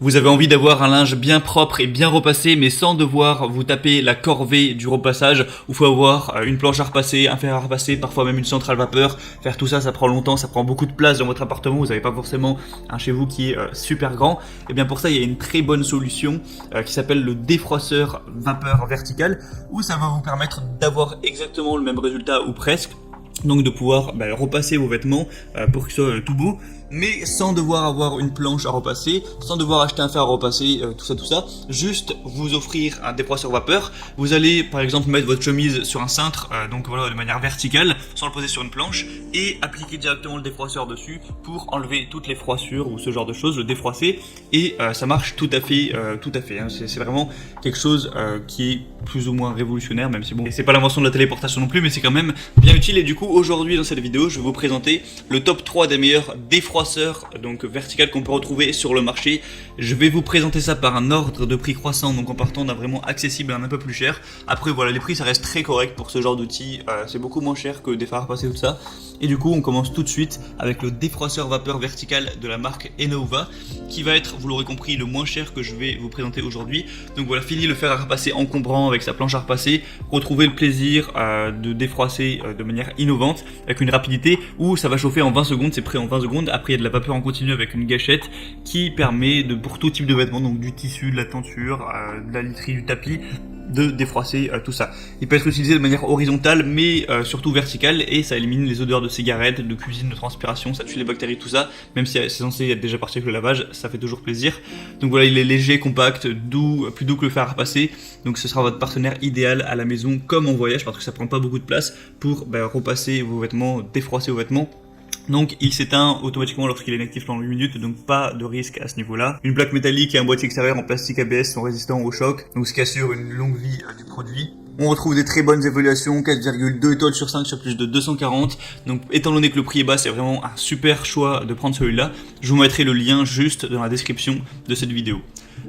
Vous avez envie d'avoir un linge bien propre et bien repassé, mais sans devoir vous taper la corvée du repassage, où il faut avoir une planche à repasser, un fer à repasser, parfois même une centrale vapeur. Faire tout ça, ça prend longtemps, ça prend beaucoup de place dans votre appartement, vous n'avez pas forcément un chez vous qui est super grand. Et bien pour ça, il y a une très bonne solution qui s'appelle le défroisseur vapeur vertical, où ça va vous permettre d'avoir exactement le même résultat ou presque. Donc de pouvoir repasser vos vêtements pour qu'ils soient tout beaux, mais sans devoir avoir une planche à repasser, sans devoir acheter un fer à repasser, tout ça, juste vous offrir un défroisseur vapeur. Vous allez par exemple mettre votre chemise sur un cintre, donc voilà, de manière verticale, sans le poser sur une planche, et appliquer directement le défroisseur dessus pour enlever toutes les froissures ou ce genre de choses, le défroisser, et ça marche tout à fait, hein. C'est vraiment quelque chose qui est plus ou moins révolutionnaire, même si bon, c'est pas l'invention de la téléportation non plus, mais c'est quand même bien utile. Et du coup, aujourd'hui dans cette vidéo, je vais vous présenter le top 3 des meilleurs défroisseurs donc vertical qu'on peut retrouver sur le marché. Je vais vous présenter ça par un ordre de prix croissant, donc en partant d'un vraiment accessible à un peu plus cher. Après voilà, les prix ça reste très correct pour ce genre d'outil, c'est beaucoup moins cher que des fers à repasser tout ça. Et du coup, on commence tout de suite avec le défroisseur vapeur vertical de la marque Enova, qui va être, vous l'aurez compris, le moins cher que je vais vous présenter aujourd'hui. Donc voilà, fini le fer à repasser encombrant avec sa planche à repasser, retrouvez le plaisir de défroisser de manière innovante, avec une rapidité où ça va chauffer en 20 secondes, c'est prêt en 20 secondes. Après, il y a de la vapeur en continu avec une gâchette qui permet pour tout type de vêtements, donc du tissu, de la tenture, de la literie, du tapis, de défroisser tout ça. Il peut être utilisé de manière horizontale, mais surtout verticale, et ça élimine les odeurs de cigarettes, de cuisine, de transpiration, ça tue les bactéries, tout ça. Même si c'est censé être déjà parti avec le lavage, ça fait toujours plaisir. Donc voilà, il est léger, compact, doux, plus doux que le fer à repasser. Donc ce sera votre partenaire idéal à la maison comme en voyage, parce que ça prend pas beaucoup de place pour repasser vos vêtements, défroisser vos vêtements. Donc il s'éteint automatiquement lorsqu'il est inactif pendant 8 minutes, donc pas de risque à ce niveau-là. Une plaque métallique et un boîtier extérieur en plastique ABS sont résistants au choc, donc ce qui assure une longue vie du produit. On retrouve des très bonnes évaluations, 4,2 étoiles sur 5 sur plus de 240. Donc étant donné que le prix est bas, c'est vraiment un super choix de prendre celui-là. Je vous mettrai le lien juste dans la description de cette vidéo.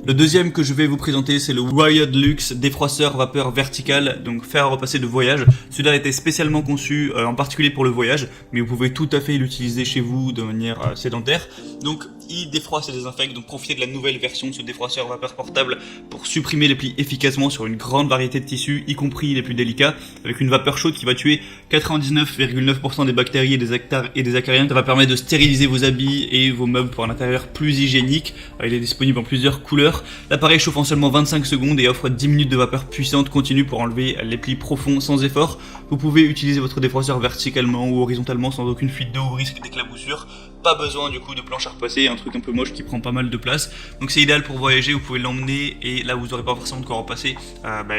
Le deuxième que je vais vous présenter, c'est le Wired Luxe défroisseur vapeur vertical, donc fer à repasser de voyage. Celui-là a été spécialement conçu en particulier pour le voyage, mais vous pouvez tout à fait l'utiliser chez vous de manière sédentaire. Donc il défroisse et désinfecte, donc profitez de la nouvelle version de ce défroisseur vapeur portable pour supprimer les plis efficacement sur une grande variété de tissus, y compris les plus délicats, avec une vapeur chaude qui va tuer 99,9% des bactéries et des acariens. Ça va permettre de stériliser vos habits et vos meubles pour un intérieur plus hygiénique. Il est disponible en plusieurs couleurs. L'appareil chauffe en seulement 25 secondes et offre 10 minutes de vapeur puissante continue pour enlever les plis profonds sans effort. Vous pouvez utiliser votre défroisseur verticalement ou horizontalement sans aucune fuite d'eau ou risque d'éclaboussure. Pas besoin du coup de planche à repasser, un truc un peu moche qui prend pas mal de place. Donc c'est idéal pour voyager, vous pouvez l'emmener et là vous n'aurez pas forcément de quoi repasser,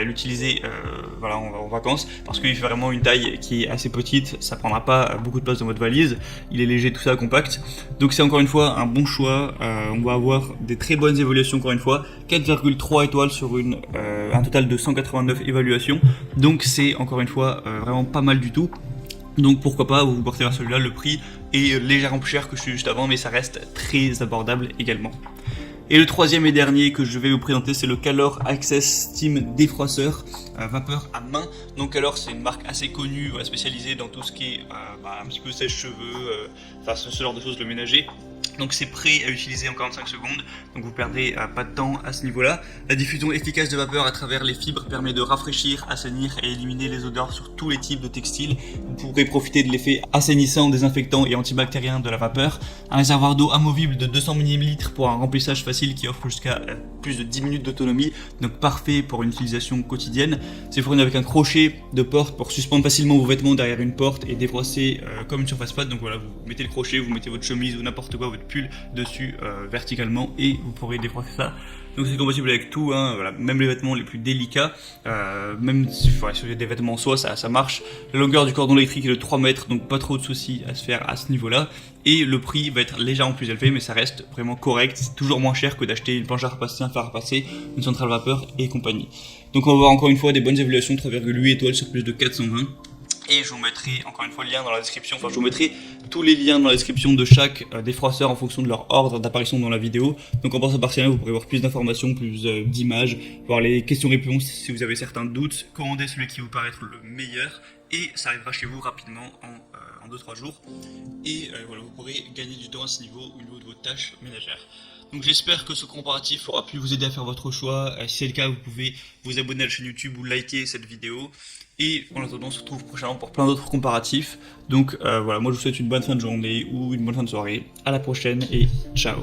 l'utiliser en vacances, parce qu'il fait vraiment une taille qui est assez petite, ça prendra pas beaucoup de place dans votre valise, il est léger, tout ça, compact. Donc c'est encore une fois un bon choix, on va avoir des très bonnes évaluations encore une fois, 4,3 étoiles sur un total de 189 évaluations, donc c'est encore une fois vraiment pas mal du tout. Donc pourquoi pas vous porter vers celui-là, le prix est légèrement plus cher que celui juste avant, mais ça reste très abordable également. Et le troisième et dernier que je vais vous présenter, c'est le Calor Access Steam défroisseur vapeur à main. Donc Calor, c'est une marque assez connue, spécialisée dans tout ce qui est un petit peu sèche-cheveux, ce genre de choses, le ménager. Donc c'est prêt à utiliser en 45 secondes, donc vous perdrez pas de temps à ce niveau-là. La diffusion efficace de vapeur à travers les fibres permet de rafraîchir, assainir et éliminer les odeurs sur tous les types de textiles. Vous pourrez profiter de l'effet assainissant, désinfectant et antibactérien de la vapeur. Un réservoir d'eau amovible de 200 ml pour un remplissage facile qui offre jusqu'à plus de 10 minutes d'autonomie, donc parfait pour une utilisation quotidienne. C'est fourni avec un crochet de porte pour suspendre facilement vos vêtements derrière une porte et défroisser comme une surface plate. Donc voilà, vous mettez le crochet, vous mettez votre chemise ou n'importe quoi, votre pull dessus verticalement et vous pourrez défroisser ça. Donc c'est compatible avec tout, même les vêtements les plus délicats, même si vous avez des vêtements en soie, ça marche. La longueur du cordon électrique est de 3 mètres, donc pas trop de soucis à se faire à ce niveau-là. Et le prix va être légèrement plus élevé, mais ça reste vraiment correct. C'est toujours moins cher que d'acheter une planche à repasser, un fer à repasser, une centrale vapeur et compagnie. Donc on va voir encore une fois des bonnes évaluations, 3,8 étoiles sur plus de 420. Et je vous mettrai encore une fois le lien dans la description, je vous mettrai tous les liens dans la description de chaque défroisseur en fonction de leur ordre d'apparition dans la vidéo. Donc en passant par ce lien, vous pourrez voir plus d'informations, plus d'images, voir les questions-réponses si vous avez certains doutes, commander celui qui vous paraît être le meilleur, et ça arrivera chez vous rapidement en 2-3 jours. Et voilà, vous pourrez gagner du temps à ce niveau au niveau de vos tâches ménagères. Donc j'espère que ce comparatif aura pu vous aider à faire votre choix. Si c'est le cas, vous pouvez vous abonner à la chaîne YouTube ou liker cette vidéo. Et en attendant, on se retrouve prochainement pour plein d'autres comparatifs. Donc voilà, moi je vous souhaite une bonne fin de journée ou une bonne fin de soirée. À la prochaine et ciao.